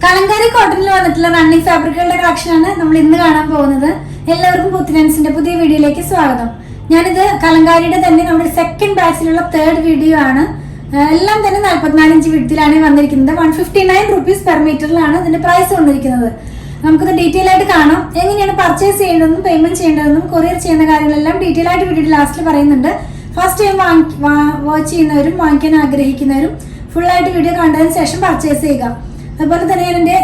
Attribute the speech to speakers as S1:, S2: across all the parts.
S1: കലങ്കാരി കോട്ടണിൽ വന്നിട്ടുള്ള റണ്ണിങ് ഫാബ്രിക്കുകളുടെ കളക്ഷനാണ് നമ്മൾ ഇന്ന് കാണാൻ പോകുന്നത്. എല്ലാവർക്കും പുത്തിനൻസിന്റെ പുതിയ വീഡിയോയിലേക്ക് സ്വാഗതം. ഞാനിത് കലങ്കാരിയുടെ തന്നെ നമ്മുടെ സെക്കൻഡ് ബാച്ചിലുള്ള തേർഡ് വീഡിയോ ആണ്. എല്ലാം തന്നെ 44 ഇഞ്ച് വിഡ്ത്തിലാണ് വന്നിരിക്കുന്നത്. 159 റുപ്പീസ് പെർ മീറ്ററിലാണ് ഇതിന്റെ പ്രൈസ് വന്നിരിക്കുന്നത്. നമുക്കിത് ഡീറ്റെയിൽ ആയിട്ട് കാണാം. എങ്ങനെയാണ് പർച്ചേസ് ചെയ്യേണ്ടതെന്നും പേയ്മെന്റ് ചെയ്യേണ്ടതെന്നും കൊറിയർ ചെയ്യുന്ന കാര്യങ്ങളെല്ലാം ഡീറ്റെയിൽ ആയിട്ട് വീഡിയോയുടെ ലാസ്റ്റിൽ പറയുന്നുണ്ട്. ഫസ്റ്റ് ടൈം വാച്ച് ചെയ്യുന്നവരും വാങ്ങിക്കാൻ ആഗ്രഹിക്കുന്നവരും ഫുൾ ആയിട്ട് വീഡിയോ കണ്ടതിന് ശേഷം പർച്ചേസ് ചെയ്യുക. അതുപോലെ തന്നെ ഞാൻ എൻ്റെ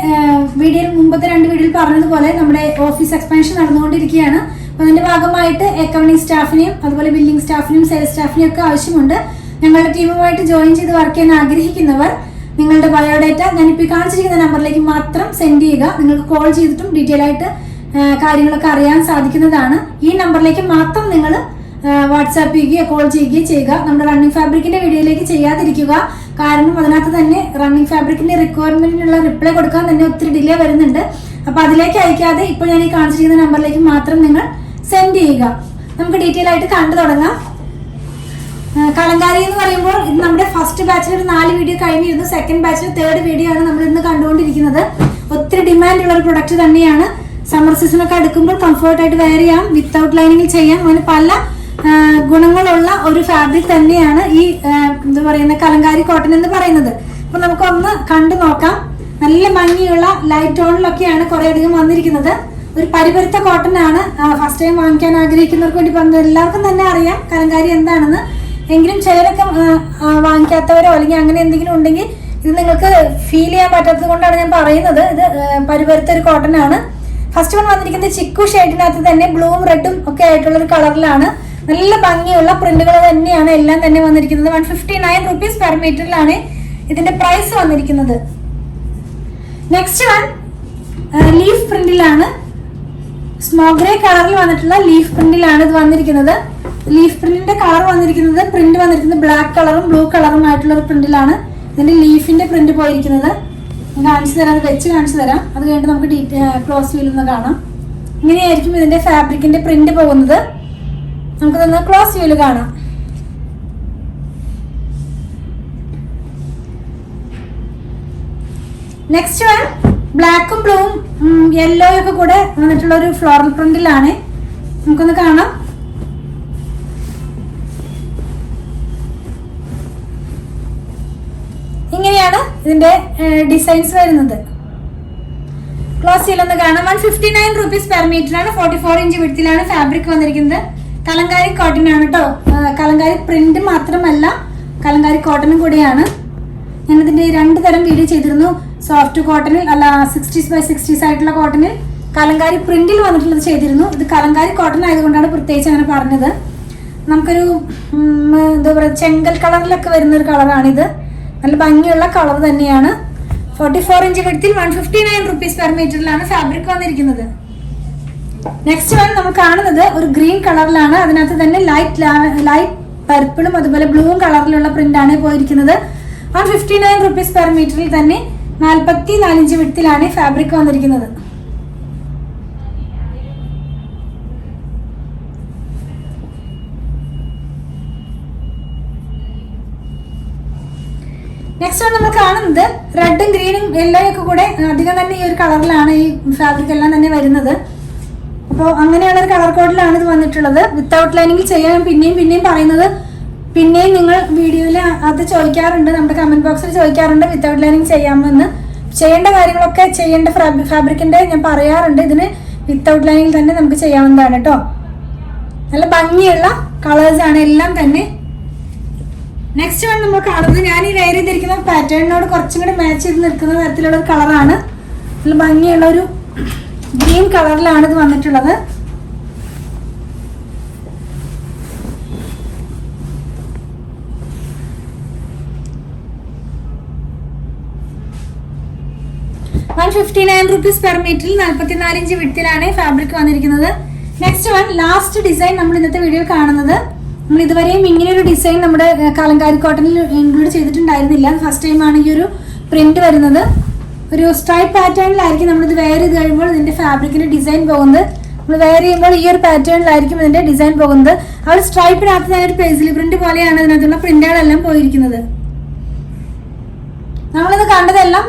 S1: വീഡിയോയിൽ മുമ്പത്തെ 2 വീഡിയോയിൽ പറഞ്ഞതുപോലെ നമ്മുടെ ഓഫീസ് എക്സ്പാൻഷൻ നടന്നുകൊണ്ടിരിക്കുകയാണ്. അപ്പോൾ അതിന്റെ ഭാഗമായിട്ട് അക്കൗണ്ടിങ് സ്റ്റാഫിനെയും അതുപോലെ ബില്ലിംഗ് സ്റ്റാഫിനെയും സെയിൽസ് സ്റ്റാഫിനെയും ഒക്കെ ആവശ്യമുണ്ട്. ഞങ്ങളുടെ ടീമുമായിട്ട് ജോയിൻ ചെയ്ത് വർക്ക് ചെയ്യാൻ ആഗ്രഹിക്കുന്നവർ നിങ്ങളുടെ ബയോഡേറ്റ ഞാനിപ്പോൾ കാണിച്ചിരിക്കുന്ന നമ്പറിലേക്ക് മാത്രം സെൻഡ് ചെയ്യുക. നിങ്ങൾക്ക് കോൾ ചെയ്തിട്ടും ഡീറ്റെയിൽ ആയിട്ട് കാര്യങ്ങളൊക്കെ അറിയാൻ സാധിക്കുന്നതാണ്. ഈ നമ്പറിലേക്ക് മാത്രം നിങ്ങൾ വാട്സാപ്പ് ചെയ്യുകയോ കോൾ ചെയ്യുകയോ ചെയ്യുക. നമ്മുടെ റണ്ണിങ് ഫാബ്രിക്കിന്റെ വീഡിയോയിലേക്ക് ചെയ്യാതിരിക്കുക. കാരണം അതിനകത്ത് തന്നെ റണ്ണിങ് ഫാബ്രിക്കിന്റെ റിക്വയർമെന്റിനുള്ള റിപ്ലൈ കൊടുക്കാൻ തന്നെ ഒത്തിരി ഡിലേ വരുന്നുണ്ട്. അപ്പൊ അതിലേക്ക് അയക്കാതെ ഇപ്പോൾ ഞാൻ ഈ കാണിച്ചിരിക്കുന്ന നമ്പറിലേക്ക് മാത്രം നിങ്ങൾ സെൻഡ് ചെയ്യുക. നമുക്ക് ഡീറ്റെയിൽ ആയിട്ട് കണ്ടു തുടങ്ങാം. കലങ്കാരി എന്ന് പറയുമ്പോൾ ഇത് നമ്മുടെ ഫസ്റ്റ് ബാച്ചിൽ ഒരു 4 വീഡിയോ കഴിഞ്ഞിരുന്നു. സെക്കൻഡ് ബാച്ചിൽ തേർഡ് വീഡിയോ ആണ് നമ്മൾ ഇന്ന് കണ്ടുകൊണ്ടിരിക്കുന്നത്. ഒത്തിരി ഡിമാൻഡ് ഉള്ള ഒരു പ്രൊഡക്റ്റ് തന്നെയാണ്. സമ്മർ സീസൺ ഒക്കെ അടുക്കുമ്പോൾ കംഫർട്ടായിട്ട് വെയർ ചെയ്യാം, വിത്തൗട്ട് ലൈനിങ്ങിൽ ചെയ്യാം. അങ്ങനെ പല ഗുണങ്ങളുള്ള ഒരു ഫാബ്രിക് തന്നെയാണ് ഈ എന്താ പറയുന്ന കലങ്കാരി കോട്ടൺ എന്ന് പറയുന്നത്. അപ്പൊ നമുക്കൊന്ന് കണ്ടു നോക്കാം. നല്ല ഭംഗിയുള്ള ലൈറ്റ് ടോണിലൊക്കെയാണ് കുറെ അധികം വന്നിരിക്കുന്നത്. ഒരു പരിപരുത്ത കോട്ടൺ ആണ്. ഫസ്റ്റ് ടൈം വാങ്ങിക്കാൻ ആഗ്രഹിക്കുന്നവർക്ക് വേണ്ടി പറഞ്ഞത് എല്ലാവർക്കും തന്നെ അറിയാം കലങ്കാരി എന്താണെന്ന്. എങ്കിലും ചിലരൊക്കെ വാങ്ങിക്കാത്തവരോ അല്ലെങ്കിൽ അങ്ങനെ എന്തെങ്കിലും ഉണ്ടെങ്കിൽ ഇത് നിങ്ങൾക്ക് ഫീൽ ചെയ്യാൻ പറ്റാത്തത് കൊണ്ടാണ് ഞാൻ പറയുന്നത്. ഇത് പരിപരുത്ത ഒരു കോട്ടൺ ആണ്. ഫസ്റ്റ് വൺ വന്നിരിക്കുന്നത് ചിക്കു ഷെയ്ഡിനകത്ത് തന്നെ ബ്ലൂവും റെഡും ഒക്കെ ആയിട്ടുള്ള ഒരു കളറിലാണ്. നല്ല ഭംഗിയുള്ള പ്രിന്റുകൾ തന്നെയാണ് എല്ലാം തന്നെ വന്നിരിക്കുന്നത്. 159 റുപ്പീസ് പെർ മീറ്ററിലാണ് ഇതിന്റെ പ്രൈസ് വന്നിരിക്കുന്നത്. നെക്സ്റ്റ് വൺ ലീഫ് പ്രിന്റിലാണ്. സ്മോഗ്രേ കളറിൽ വന്നിട്ടുള്ള ലീഫ് പ്രിന്റിലാണ് ഇത് വന്നിരിക്കുന്നത്. ലീഫ് പ്രിന്റിന്റെ കളർ വന്നിരിക്കുന്നത് പ്രിന്റ് വന്നിരിക്കുന്നത് ബ്ലാക്ക് കളറും ബ്ലൂ കളറും ആയിട്ടുള്ള ഒരു പ്രിന്റിലാണ് ഇതിന്റെ ലീഫിന്റെ പ്രിന്റ് പോയിരിക്കുന്നത്. കാണിച്ചു തരാം, അത് വെച്ച് കാണിച്ചു തരാം. അത് കഴിഞ്ഞിട്ട് നമുക്ക് ക്ലോസ് വ്യൂവിൽ നിന്ന് കാണാം. ഇങ്ങനെയായിരിക്കും ഇതിന്റെ ഫാബ്രിക്കിന്റെ പ്രിന്റ് പോകുന്നത്. നമുക്കിതൊന്ന് ക്ലോസ് വ്യൂവിൽ കാണാം. നെക്സ്റ്റ് വൺ ബ്ലാക്കും ബ്ലൂവും യെല്ലോയും ഒക്കെ കൂടെ വന്നിട്ടുള്ള ഒരു ഫ്ലോറൽ പ്രിന്റിലാണ്. നമുക്കൊന്ന് കാണാം. ഇങ്ങനെയാണ് ഇതിന്റെ ഡിസൈൻസ് വരുന്നത്. ക്ലോസ് ചെയ്യലൊന്ന് കാണാം. 159 റുപ്പീസ് പെർ മീറ്റർ ആണ്. 44 ഇഞ്ച് വിഡ്ത്തിലാണ് ഫാബ്രിക് വന്നിരിക്കുന്നത്. കലങ്കാരി കോട്ടൺ ആണ് കേട്ടോ. കലങ്കാരി പ്രിന്റ് മാത്രമല്ല കലങ്കാരി കോട്ടണും കൂടിയാണ്. ഞാനിതിന്റെ 2 തരം വീഡിയോ ചെയ്തിരുന്നു. സോഫ്റ്റ് കോട്ടണിൽ അല്ല 60s by 60s ആയിട്ടുള്ള കോട്ടണിൽ കലങ്കാരി പ്രിന്റിൽ വന്നിട്ടുള്ളത് ചെയ്തിരുന്നു. ഇത് കലങ്കാരി കോട്ടൺ ആയതുകൊണ്ടാണ് പ്രത്യേകിച്ച് അങ്ങനെ പറഞ്ഞത്. നമുക്കൊരു എന്താ പറയുക ചെങ്കൽ കളറിലൊക്കെ വരുന്ന ഒരു കളറാണിത്. നല്ല ഭംഗിയുള്ള കളർ തന്നെയാണ്. 44 ഇഞ്ച് വിഡ്ത്തിൽ 159 റുപ്പീസ് പെർ മീറ്ററിലാണ് ഫാബ്രിക് വന്നിരിക്കുന്നത്. നെക്സ്റ്റ് വൺ നമ്മൾ കാണുന്നത് ഒരു ഗ്രീൻ കളറിലാണ്. അതിനകത്ത് തന്നെ ലൈറ്റ് പർപ്പിളും അതുപോലെ ബ്ലൂവും കളറിലുള്ള പ്രിന്റ് ആണ് പോയിരിക്കുന്നത്. 159 റുപ്പീസ് പെർ മീറ്ററിൽ തന്നെ 44 ഇഞ്ച് വിഡ്ത്തിലാണ് ഫാബ്രിക് വന്നിരിക്കുന്നത്. നെക്സ്റ്റ് വൺ നമ്മൾ കാണുന്നത് റെഡും ഗ്രീനും യെല്ലോയും ഒക്കെ കൂടെ അധികം തന്നെ ഈ ഒരു കളറിലാണ് ഈ ഫാബ്രിക് എല്ലാം തന്നെ വരുന്നത്. അപ്പോൾ അങ്ങനെയുള്ള ഒരു കളർ കോഡിലാണ് ഇത് വന്നിട്ടുള്ളത്. വിത്തൗട്ട് ലൈനിങ്ങിൽ ചെയ്യാൻ പിന്നെയും പറയുന്നത്. പിന്നെയും നിങ്ങൾ വീഡിയോയിൽ അത് ചോദിക്കാറുണ്ട്, നമ്മുടെ കമന്റ് ബോക്സിൽ ചോദിക്കാറുണ്ട് വിത്തൗട്ട് ലൈനിങ് ചെയ്യാമെന്ന്. ചെയ്യേണ്ട കാര്യങ്ങളൊക്കെ ചെയ്യേണ്ട ഫാബ്രിക്കിന്റെ ഞാൻ പറയാറുണ്ട്. ഇതിന് വിത്തൗട്ട് ലൈനിങ്ങിൽ തന്നെ നമുക്ക് ചെയ്യാവുന്നതാണ് കേട്ടോ. നല്ല ഭംഗിയുള്ള കളേഴ്സ് ആണ് എല്ലാം തന്നെ. നെക്സ്റ്റ് വൺ നമ്മൾ കാണുന്നത് ഞാൻ ഈ വെയർ ചെയ്തിരിക്കുന്ന പാറ്റേണിനോട് കുറച്ചും കൂടി മാച്ച് ചെയ്ത് നിൽക്കുന്ന തരത്തിലുള്ള ഒരു കളറാണ്. നല്ല ഭംഗിയുള്ള ഒരു ഗ്രീൻ കളറിലാണ് ഇത് വന്നിട്ടുള്ളത്. റുപ്പീസ് പെർ മീറ്ററിൽ 44 ഇഞ്ച് വിഡ്ത്തിലാണ് ഫാബ്രിക് വന്നിരിക്കുന്നത്. നെക്സ്റ്റ് വൺ ലാസ്റ്റ് ഡിസൈൻ നമ്മൾ ഇന്നത്തെ വീഡിയോ കാണുന്നത്. നമ്മൾ ഇതുവരെയും ഇങ്ങനെ ഒരു ഡിസൈൻ നമ്മുടെ കലങ്കാരി കോട്ടണിൽ ഇൻക്ലൂഡ് ചെയ്തിട്ടുണ്ടായിരുന്നില്ല. ഫസ്റ്റ് ടൈമാണ് ഈ ഒരു പ്രിന്റ് വരുന്നത്. ഒരു സ്ട്രൈപ്പ് പാറ്റേണിലായിരിക്കും നമ്മളിത് വെയർ ചെയ്ത് കഴിയുമ്പോൾ ഇതിന്റെ ഫാബ്രിക്കിന്റെ ഡിസൈൻ പോകുന്നത്. നമ്മൾ വെയർ ചെയ്യുമ്പോൾ ഈ ഒരു പാറ്റേണിലായിരിക്കും ഇതിന്റെ ഡിസൈൻ പോകുന്നത്. ആ ഒരു സ്ട്രൈപ്പിനകത്ത് തന്നെ ഒരു പേസ്ലി പ്രിന്റ് പോലെയാണ് ഇതിനകത്തുള്ള പ്രിന്റുകളെല്ലാം പോയിരിക്കുന്നത്. നമ്മളിത് കണ്ടതെല്ലാം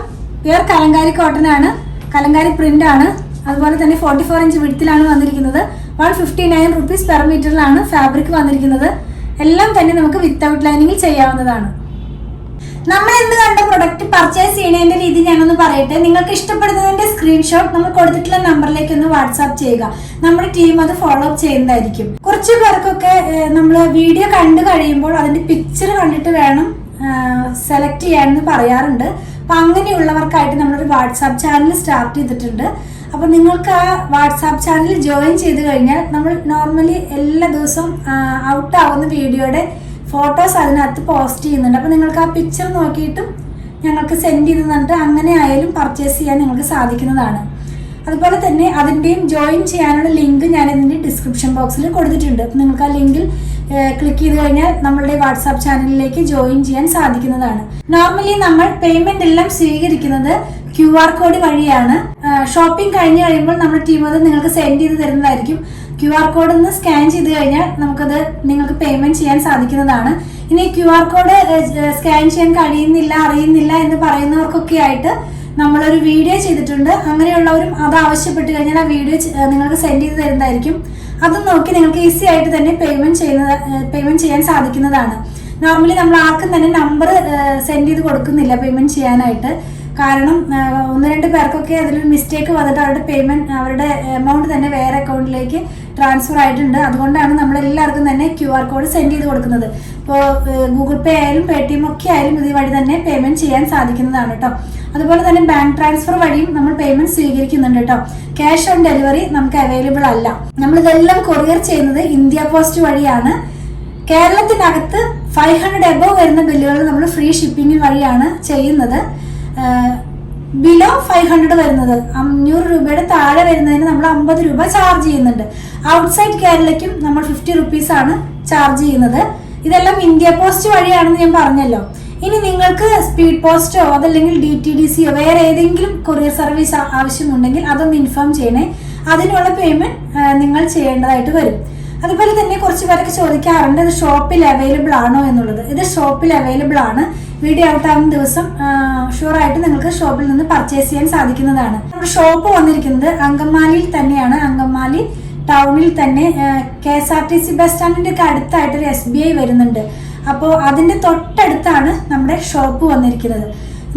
S1: പ്യുർ കലങ്കാരി കോട്ടൺ ആണ്, കലങ്കാരി പ്രിന്റ് ആണ്. അതുപോലെ തന്നെ 44 ഇഞ്ച് വിഡ്ത്തിലാണ് വന്നിരിക്കുന്നത്. 159 rupees പെർ മീറ്ററിലാണ് ഫാബ്രിക് വന്നിരിക്കുന്നത്. എല്ലാം തന്നെ നമുക്ക് വിത്തൗട്ട് ലൈനിങ്ങിൽ ചെയ്യാവുന്നതാണ്. നമ്മൾ ഇന്ന് കണ്ട പ്രൊഡക്റ്റ് പർച്ചേസ് ചെയ്യുന്നതിന്റെ രീതി ഞാനൊന്ന് പറയട്ടെ. നിങ്ങൾക്ക് ഇഷ്ടപ്പെടുന്നതിന്റെ സ്ക്രീൻഷോട്ട് നമ്മൾ കൊടുത്തിട്ടുള്ള നമ്പറിലേക്ക് ഒന്ന് വാട്സാപ്പ് ചെയ്യുക. നമ്മുടെ ടീം അത് ഫോളോ അപ്പ് ചെയ്യുന്നതായിരിക്കും. കുറച്ച് പേർക്കൊക്കെ നമ്മൾ വീഡിയോ കണ്ടു കഴിയുമ്പോൾ അതിന്റെ പിക്ചർ കണ്ടിട്ട് വേണം സെലക്ട് ചെയ്യാനെന്ന് പറയാറുണ്ട്. അപ്പൊ അങ്ങനെയുള്ളവർക്കായിട്ട് നമ്മളൊരു വാട്സാപ്പ് ചാനൽ സ്റ്റാർട്ട് ചെയ്തിട്ടുണ്ട്. അപ്പൊ നിങ്ങൾക്ക് ആ വാട്സാപ്പ് ചാനൽ ജോയിൻ ചെയ്ത് കഴിഞ്ഞാൽ നമ്മൾ നോർമലി എല്ലാ ദിവസവും ഔട്ട് ആവുന്ന വീഡിയോയുടെ ഫോട്ടോസ് അതിനകത്ത് പോസ്റ്റ് ചെയ്യുന്നുണ്ട്. അപ്പോൾ നിങ്ങൾക്ക് ആ പിക്ചർ നോക്കിയിട്ടും ഞങ്ങൾക്ക് സെൻഡ് ചെയ്ത് തന്നിട്ട് അങ്ങനെ ആയാലും പർച്ചേസ് ചെയ്യാൻ നിങ്ങൾക്ക് സാധിക്കുന്നതാണ്. അതുപോലെ തന്നെ അതിൻ്റെയും ജോയിൻ ചെയ്യാനുള്ള ലിങ്ക് ഞാൻ ഇതിൻ്റെ ഡിസ്ക്രിപ്ഷൻ ബോക്സിൽ കൊടുത്തിട്ടുണ്ട്. അപ്പോൾ നിങ്ങൾക്ക് ആ ലിങ്കിൽ ക്ലിക്ക് ചെയ്ത് കഴിഞ്ഞാൽ നമ്മളുടെ വാട്സാപ്പ് ചാനലിലേക്ക് ജോയിൻ ചെയ്യാൻ സാധിക്കുന്നതാണ്. നോർമലി നമ്മൾ പേയ്മെന്റ് എല്ലാം സ്വീകരിക്കുന്നത് QR കോഡ് വഴിയാണ്. ഷോപ്പിംഗ് കഴിഞ്ഞ് കഴിയുമ്പോൾ നമ്മുടെ ടീം അത് നിങ്ങൾക്ക് സെൻഡ് ചെയ്ത് തരുന്നതായിരിക്കും. QR കോഡ് ഒന്ന് സ്കാൻ ചെയ്ത് കഴിഞ്ഞാൽ നമുക്കത് നിങ്ങൾക്ക് പേയ്മെന്റ് ചെയ്യാൻ സാധിക്കുന്നതാണ്. ഇനി QR കോഡ് സ്കാൻ ചെയ്യാൻ കഴിയുന്നില്ല, അറിയുന്നില്ല എന്ന് പറയുന്നവർക്കൊക്കെ ആയിട്ട് നമ്മളൊരു വീഡിയോ ചെയ്തിട്ടുണ്ട്. അങ്ങനെയുള്ളവരും അത് ആവശ്യപ്പെട്ട് കഴിഞ്ഞാൽ ആ വീഡിയോ നിങ്ങൾക്ക് സെൻഡ് ചെയ്ത് തരുന്നതായിരിക്കും. അത് നോക്കി നിങ്ങൾക്ക് ഈസി ആയിട്ട് തന്നെ പേയ്മെന്റ് ചെയ്യാൻ സാധിക്കുന്നതാണ്. നോർമലി നമ്മൾ ആർക്കും തന്നെ നമ്പർ സെൻഡ് ചെയ്ത് കൊടുക്കുന്നില്ല പേയ്മെന്റ് ചെയ്യാനായിട്ട്. കാരണം 1-2 പേർക്കൊക്കെ അതിലൊരു മിസ്റ്റേക്ക് വന്നിട്ട് അവരുടെ എമൗണ്ട് തന്നെ വേറെ അക്കൗണ്ടിലേക്ക് ട്രാൻസ്ഫർ ആയിട്ടുണ്ട്. അതുകൊണ്ടാണ് നമ്മൾ എല്ലാവർക്കും തന്നെ QR കോഡ് സെൻഡ് ചെയ്ത് കൊടുക്കുന്നത്. ഇപ്പോൾ ഗൂഗിൾ പേ ആയാലും Paytm ഒക്കെ ആയാലും ഇത് വഴി തന്നെ പേയ്മെന്റ് ചെയ്യാൻ സാധിക്കുന്നതാണ് കേട്ടോ. അതുപോലെ തന്നെ ബാങ്ക് ട്രാൻസ്ഫർ വഴിയും നമ്മൾ പേയ്മെന്റ് സ്വീകരിക്കുന്നുണ്ട് കേട്ടോ. ക്യാഷ് ഓൺ ഡെലിവറി നമുക്ക് അവൈലബിൾ അല്ല. നമ്മളിതെല്ലാം കൊറിയർ ചെയ്യുന്നത് ഇന്ത്യ പോസ്റ്റ് വഴിയാണ്. കേരളത്തിനകത്ത് 500 എബോവ് വരുന്ന ബില്ലുകൾ നമ്മൾ ഫ്രീ ഷിപ്പിംഗ് വഴിയാണ് ചെയ്യുന്നത്. ബിലോ 500 വരുന്നത് 500 രൂപയുടെ താഴെ വരുന്നതിന് നമ്മൾ 50 രൂപ ചാർജ് ചെയ്യുന്നുണ്ട്. ഔട്ട്സൈഡ് കേരളയ്ക്കും നമ്മൾ 50 rupees ആണ് ചാർജ് ചെയ്യുന്നത്. ഇതെല്ലാം ഇന്ത്യ പോസ്റ്റ് വഴിയാണെന്ന് ഞാൻ പറഞ്ഞല്ലോ. ഇനി നിങ്ങൾക്ക് സ്പീഡ് പോസ്റ്റോ അതല്ലെങ്കിൽ DTDCയോ വേറെ ഏതെങ്കിലും കൊറിയർ സർവീസ് ആവശ്യമുണ്ടെങ്കിൽ അതൊന്ന് ഇൻഫോം ചെയ്യണേ. അതിനുള്ള പേയ്മെന്റ് നിങ്ങൾ ചെയ്യേണ്ടതായിട്ട് വരും. അതുപോലെ തന്നെ കുറച്ച് പേരൊക്കെ ചോദിക്കാറുണ്ട് ഇത് ഷോപ്പിൽ അവൈലബിൾ ആണോ എന്നുള്ളത്. ഇത് ഷോപ്പിൽ അവൈലബിൾ ആണ്. വീഡിയോ ഔട്ട് ആവുന്ന ദിവസം ഷുവറായിട്ട് നിങ്ങൾക്ക് ഷോപ്പിൽ നിന്ന് പർച്ചേസ് ചെയ്യാൻ സാധിക്കുന്നതാണ്. നമ്മുടെ ഷോപ്പ് വന്നിരിക്കുന്നത് അങ്കമാലിയിൽ തന്നെയാണ്. അങ്കമാലി ടൗണിൽ തന്നെ KSRTC ബസ് സ്റ്റാൻഡിന്റെ ഒക്കെ അടുത്തായിട്ടൊരു SBI വരുന്നുണ്ട്. അപ്പോൾ അതിന്റെ തൊട്ടടുത്താണ് നമ്മുടെ ഷോപ്പ് വന്നിരിക്കുന്നത്.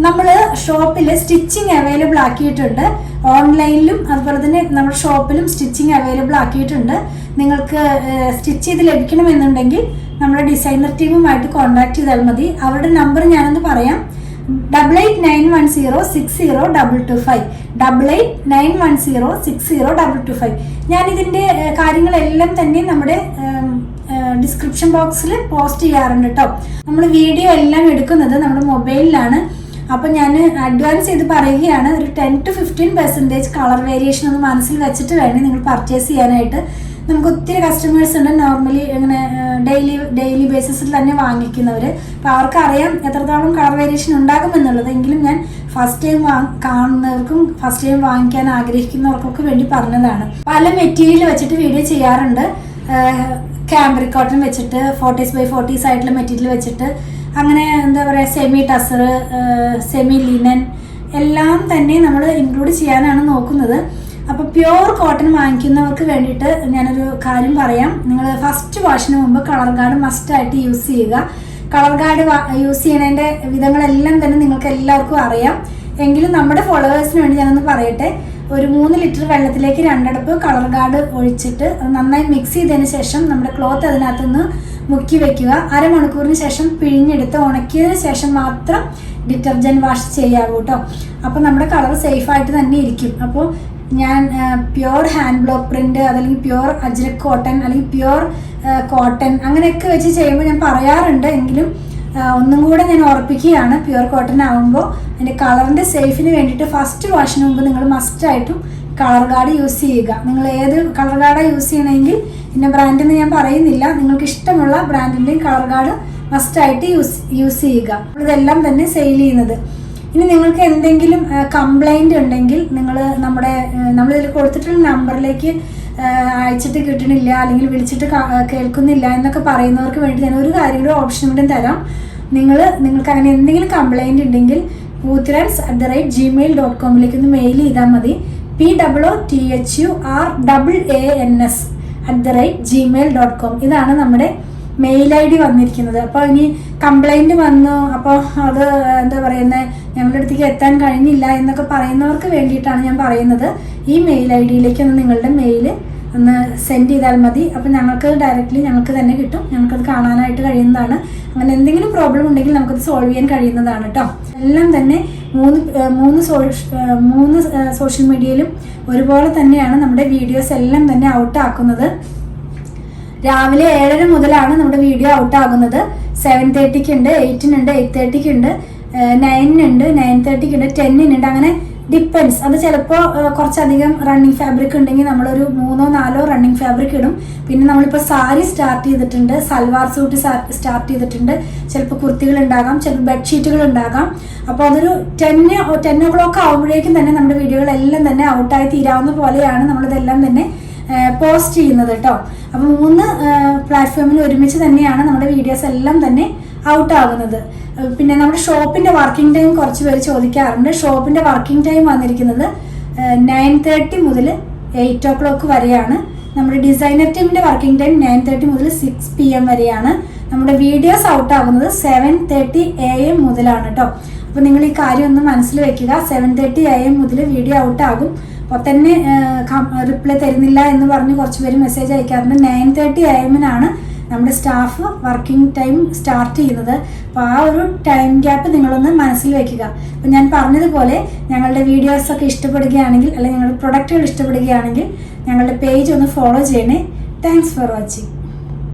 S1: നമ്മൾ ഷോപ്പിൽ സ്റ്റിച്ചിങ് അവൈലബിൾ ആക്കിയിട്ടുണ്ട്. ഓൺലൈനിലും അതുപോലെ തന്നെ നമ്മുടെ ഷോപ്പിലും സ്റ്റിച്ചിങ് അവൈലബിൾ ആക്കിയിട്ടുണ്ട്. നിങ്ങൾക്ക് സ്റ്റിച്ച് ചെയ്ത് ലഭിക്കണമെന്നുണ്ടെങ്കിൽ നമ്മുടെ ഡിസൈനർ ടീമുമായിട്ട് കോൺടാക്ട് ചെയ്താൽ മതി. അവരുടെ നമ്പർ ഞാനൊന്ന് പറയാം. 8891060225 8891060225. ഞാനിതിൻ്റെ കാര്യങ്ങളെല്ലാം തന്നെ നമ്മുടെ ഡിസ്ക്രിപ്ഷൻ ബോക്സിൽ പോസ്റ്റ് ചെയ്യാറുണ്ട് കേട്ടോ. നമ്മൾ വീഡിയോ എല്ലാം എടുക്കുന്നത് നമ്മുടെ മൊബൈലിലാണ്. അപ്പം ഞാൻ അഡ്വാൻസ് ചെയ്ത് പറയുകയാണ്, ഒരു 10 to 15% കളർ വേരിയേഷൻ ഒന്ന് മനസ്സിൽ വെച്ചിട്ട് വേണം നിങ്ങൾ പർച്ചേസ് ചെയ്യാനായിട്ട്. നമുക്ക് ഒത്തിരി കസ്റ്റമേഴ്സ് ഉണ്ട് നോർമലി ഇങ്ങനെ ഡെയിലി ബേസിസിൽ തന്നെ വാങ്ങിക്കുന്നവർ. അപ്പോൾ അവർക്കറിയാം എത്രത്തോളം കളർ വേരിയേഷൻ ഉണ്ടാകുമെന്നുള്ളത്. എങ്കിലും ഞാൻ ഫസ്റ്റ് ടൈം കാണുന്നവർക്കും ഫസ്റ്റ് ടൈം വാങ്ങിക്കാൻ ആഗ്രഹിക്കുന്നവർക്കൊക്കെ വേണ്ടി പറഞ്ഞതാണ്. പല മെറ്റീരിയൽ വെച്ചിട്ട് വീഡിയോ ചെയ്യാറുണ്ട്. ക്യാമ്പ്രിക് കോട്ടൺ വെച്ചിട്ട് 40x40 ആയിട്ടുള്ള മെറ്റീരിയൽ വെച്ചിട്ട് അങ്ങനെ എന്താ പറയുക സെമി ടസർ, സെമി ലിനൻ എല്ലാം തന്നെ നമ്മൾ ഇൻക്ലൂഡ് ചെയ്യാനാണ് നോക്കുന്നത്. അപ്പോൾ പ്യുവർ കോട്ടൺ വാങ്ങിക്കുന്നവർക്ക് വേണ്ടിയിട്ട് ഞാനൊരു കാര്യം പറയാം. നിങ്ങൾ ഫസ്റ്റ് വാഷിന് മുമ്പ് കളർ ഗാർഡ് മസ്റ്റായിട്ട് യൂസ് ചെയ്യുക. കളർ ഗാർഡ് യൂസ് ചെയ്യുന്നതിൻ്റെ വിധങ്ങളെല്ലാം തന്നെ നിങ്ങൾക്ക് എല്ലാവർക്കും അറിയാം. എങ്കിലും നമ്മുടെ ഫോളോവേഴ്സിന് വേണ്ടി ഞാനൊന്ന് പറയട്ടെ. ഒരു 3 ലിറ്റർ വെള്ളത്തിലേക്ക് 2 അടപ്പ് കളർ ഗാർഡ് ഒഴിച്ചിട്ട് നന്നായി മിക്സ് ചെയ്തതിന് ശേഷം നമ്മുടെ ക്ലോത്ത് അതിനകത്തുനിന്ന് മുക്കി വെക്കുക. അരമണിക്കൂറിന് ശേഷം പിഴിഞ്ഞെടുത്ത് ഉണക്കിയതിന് ശേഷം മാത്രം ഡിറ്റർജൻറ്റ് വാഷ് ചെയ്യാവൂ കേട്ടോ. അപ്പോൾ നമ്മുടെ കളർ സേഫായിട്ട് തന്നെ ഇരിക്കും. അപ്പോൾ ഞാൻ പ്യുവർ ഹാൻഡ് ബ്ലോക്ക് പ്രിന്റ് അതല്ലെങ്കിൽ പ്യുവർ അജ്രക് കോട്ടൺ അല്ലെങ്കിൽ പ്യുവർ കോട്ടൺ അങ്ങനെയൊക്കെ വെച്ച് ചെയ്യുമ്പോൾ ഞാൻ പറയാറുണ്ട്. എങ്കിലും ഒന്നും കൂടെ ഞാൻ ഓർപ്പിക്കുകയാണ്, പ്യുവർ കോട്ടൺ ആകുമ്പോൾ അതിൻ്റെ കളറിൻ്റെ സേഫിന് വേണ്ടിയിട്ട് ഫസ്റ്റ് വാഷിന് മുമ്പ് നിങ്ങൾ മസ്റ്റായിട്ടും കളർ ഗാർഡ് യൂസ് ചെയ്യുക. നിങ്ങൾ ഏത് കളർ ഗാർഡാണ് യൂസ് ചെയ്യണമെങ്കിൽ ഇന്ന ബ്രാൻഡെന്ന് ഞാൻ പറയുന്നില്ല, നിങ്ങൾക്ക് ഇഷ്ടമുള്ള ബ്രാൻഡിൻ്റെയും കളർ ഗാർഡ് മസ്റ്റായിട്ട് യൂസ് ചെയ്യുക. ഇതെല്ലാം തന്നെ സെയിൽ ചെയ്യുന്നത്. ഇനി നിങ്ങൾക്ക് എന്തെങ്കിലും കംപ്ലൈൻറ്റ് ഉണ്ടെങ്കിൽ നമ്മളിതിൽ കൊടുത്തിട്ടുള്ള നമ്പറിലേക്ക് അയച്ചിട്ട് കിട്ടണില്ല അല്ലെങ്കിൽ വിളിച്ചിട്ട് കേൾക്കുന്നില്ല എന്നൊക്കെ പറയുന്നവർക്ക് വേണ്ടി ഞാൻ ഒരു കാര്യം കൂടെ ഓപ്ഷൻ കൂടെ തരാം. നിങ്ങൾക്ക് അങ്ങനെ എന്തെങ്കിലും കംപ്ലൈൻറ്റ് ഉണ്ടെങ്കിൽ poothurans@gmail.com ഒന്ന് മെയിൽ ചെയ്താൽ മതി. POOTHURANS@gmail.com ഇതാണ് നമ്മുടെ മെയിൽ ID വന്നിരിക്കുന്നത്. അപ്പോൾ ഇനി കംപ്ലൈൻറ്റ് വന്നു, അപ്പോൾ അത് എന്താ പറയുന്നത്, ഞങ്ങളുടെ അടുത്തേക്ക് എത്താൻ കഴിഞ്ഞില്ല എന്നൊക്കെ പറയുന്നവർക്ക് വേണ്ടിയിട്ടാണ് ഞാൻ പറയുന്നത്. ഈ മെയിൽ ID-യിലേക്ക് ഒന്ന് നിങ്ങളുടെ മെയിൽ ഒന്ന് സെൻഡ് ചെയ്താൽ മതി. അപ്പോൾ ഞങ്ങൾക്ക് ഡയറക്റ്റ്ലി ഞങ്ങൾക്ക് തന്നെ കിട്ടും, ഞങ്ങൾക്കത് കാണാനായിട്ട് കഴിയുന്നതാണ്. അങ്ങനെ എന്തെങ്കിലും പ്രോബ്ലം ഉണ്ടെങ്കിൽ നമുക്കത് സോൾവ് ചെയ്യാൻ കഴിയുന്നതാണ് കേട്ടോ. എല്ലാം തന്നെ മൂന്ന് സോഷ്യൽ മീഡിയയിലും ഒരുപോലെ തന്നെയാണ് നമ്മുടെ വീഡിയോസ് എല്ലാം തന്നെ ഔട്ട് ആക്കുന്നത്. രാവിലെ 7:30 മുതലാണ് നമ്മുടെ വീഡിയോ ഔട്ട് ആകുന്നത്. 7:30 ഉണ്ട്, 8-നുണ്ട്, 8:30 ഉണ്ട്, 9-നുണ്ട്, 9:30 ഉണ്ട്, 10-നുണ്ട്. അങ്ങനെ ഡിപ്പെൻസ്. അത് ചിലപ്പോൾ കുറച്ചധികം റണ്ണിങ് ഫാബ്രിക് ഉണ്ടെങ്കിൽ നമ്മളൊരു 3-4 റണ്ണിങ് ഫാബ്രിക് ഇടും. പിന്നെ നമ്മളിപ്പോൾ സാരി സ്റ്റാർട്ട് ചെയ്തിട്ടുണ്ട്, സൽവാർ സൂട്ട് സ്റ്റാർട്ട് ചെയ്തിട്ടുണ്ട്, ചിലപ്പോൾ കുർത്തികൾ ഉണ്ടാകാം, ചിലപ്പോൾ ബെഡ്ഷീറ്റുകൾ ഉണ്ടാകാം. അപ്പോൾ അതൊരു 10 o'clock ആകുമ്പോഴേക്കും തന്നെ നമ്മുടെ വീഡിയോകളെല്ലാം തന്നെ ഔട്ടായി തീരാവുന്ന പോലെയാണ് നമ്മളിതെല്ലാം തന്നെ പോസ്റ്റ് ചെയ്യുന്നത് കേട്ടോ. അപ്പോൾ 3 പ്ലാറ്റ്ഫോമിൽ ഒരുമിച്ച് തന്നെയാണ് നമ്മുടെ വീഡിയോസ് എല്ലാം തന്നെ ഔട്ട് ആകുന്നത്. പിന്നെ നമ്മുടെ ഷോപ്പിന്റെ വർക്കിംഗ് ടൈം കുറച്ച് പേര് ചോദിക്കാറുണ്ട്. ഷോപ്പിന്റെ വർക്കിംഗ് ടൈം വന്നിരിക്കുന്നത് 9:30 മുതൽ 8 o'clock വരെയാണ്. നമ്മുടെ ഡിസൈനർ ടീമിന്റെ വർക്കിംഗ് ടൈം 9:30 മുതൽ 6 PM വരെയാണ്. നമ്മുടെ വീഡിയോസ് ഔട്ട് ആകുന്നത് 7:30 AM മുതലാണ് കേട്ടോ. അപ്പോൾ നിങ്ങൾ ഈ കാര്യം ഒന്ന് മനസ്സിൽ വെക്കുക. 7:30 AM മുതൽ വീഡിയോ ഔട്ട് ആകും. അപ്പോൾ തന്നെ റിപ്ലൈ തരുന്നില്ല എന്ന് പറഞ്ഞ് കുറച്ച് പേര് മെസ്സേജ് അയക്കാറുണ്ട്. 9:30 AM-നാണ് നമ്മുടെ സ്റ്റാഫ് വർക്കിംഗ് ടൈം സ്റ്റാർട്ട് ചെയ്യുന്നത്. അപ്പോൾ ആ ഒരു ടൈം ഗ്യാപ്പ് നിങ്ങളൊന്ന് മനസ്സിൽ വെക്കുക. അപ്പോൾ ഞാൻ പറഞ്ഞതുപോലെ ഞങ്ങളുടെ വീഡിയോസൊക്കെ ഇഷ്ടപ്പെടുകയാണെങ്കിൽ, അല്ലെങ്കിൽ ഞങ്ങളുടെ പ്രൊഡക്റ്റുകൾ ഇഷ്ടപ്പെടുകയാണെങ്കിൽ ഞങ്ങളുടെ പേജ് ഒന്ന് ഫോളോ ചെയ്യണേ. Thanks for watching.